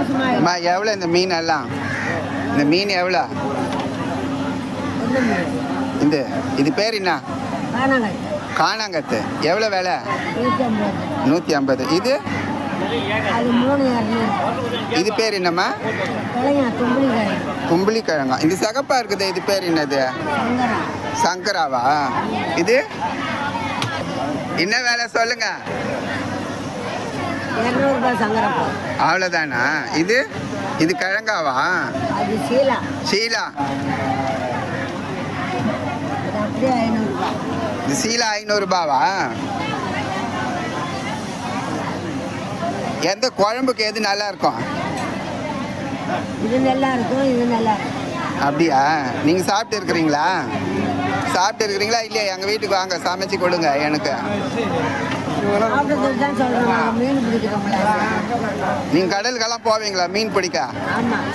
அம்மா எவ்வளோ இந்த மீன் எல்லாம்? இந்த மீன் எவ்வளோ? இது பேர் என்ன? காணாங்கத்து. எவ்வளோ விலை? 150. இது பேர் என்னம்மா? கும்பளி கிழங்கா. இது சகப்பா இருக்குது. இது பேர் என்னது? சங்கராவா? இது என்ன வேலை சொல்லுங்க? அவ்வளோதானா? இது கிழங்காவா? சீலா. இது சீலா 500 ரூபாவா? எந்த குழம்புக்கு எது நல்லா இருக்கும்? இது நல்லா இருக்கும், இது நல்லா இருக்கும். அப்படியா? நீங்கள் சாப்பிட்டு இருக்கிறீங்களா இல்லையா? எங்கள் வீட்டுக்கு வாங்க, சமைச்சு கொடுங்க எனக்கு. நீங்கள் கடலுக்கெல்லாம் போவீங்களா மீன் பிடிக்க? ஆமாம்.